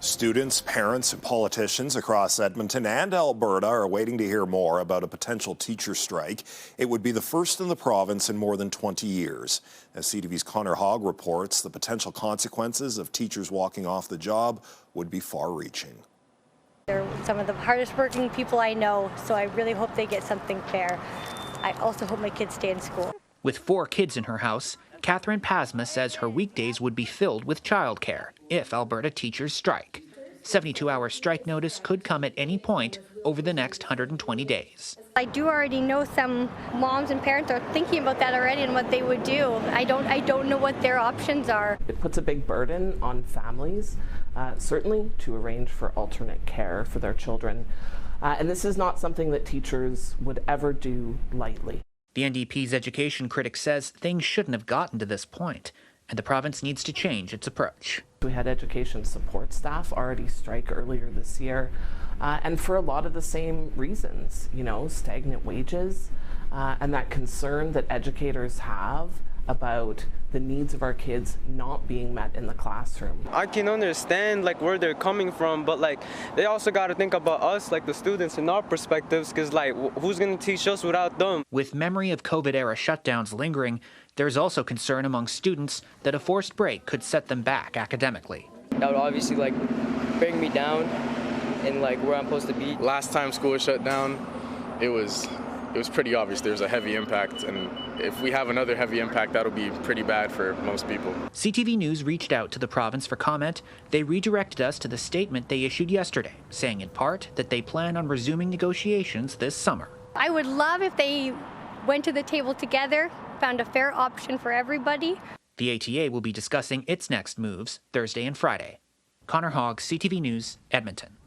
Students, parents, and politicians across Edmonton and Alberta are waiting to hear more about a potential teacher strike. It would be the first in the province in more than 20 years. As CTV's Hogg reports, the potential consequences of teachers walking off the job would be far-reaching. They're some of the hardest working people I know, so I really hope they get something fair. I also hope my kids stay in school. With 4 kids in her house, Catherine Pasma says her weekdays would be filled with childcare if Alberta teachers strike. 72-hour strike notice could come at any point over the next 120 days. I do already know some moms and parents are thinking about that already and what they would do. I don't know what their options are. It puts a big burden on families, certainly to arrange for alternate care for their children. And this is not something that teachers would ever do lightly. The NDP's education critic says things shouldn't have gotten to this point, and the province needs to change its approach. We had education support staff already strike earlier this year, and for a lot of the same reasons, stagnant wages, and that concern that educators have about the needs of our kids not being met in the classroom. I can understand where they're coming from, but they also got to think about us, the students, and our perspectives, because who's going to teach us without them? With memory of COVID-era shutdowns lingering, there's also concern among students that a forced break could set them back academically. That would obviously bring me down in where I'm supposed to be. Last time school was shut down, it was pretty obvious there's a heavy impact, and if we have another heavy impact, that'll be pretty bad for most people. CTV News reached out to the province for comment. They redirected us to the statement they issued yesterday, saying in part that they plan on resuming negotiations this summer. I would love if they went to the table together, found a fair option for everybody. The ATA will be discussing its next moves Thursday and Friday. Hogg, CTV News, Edmonton.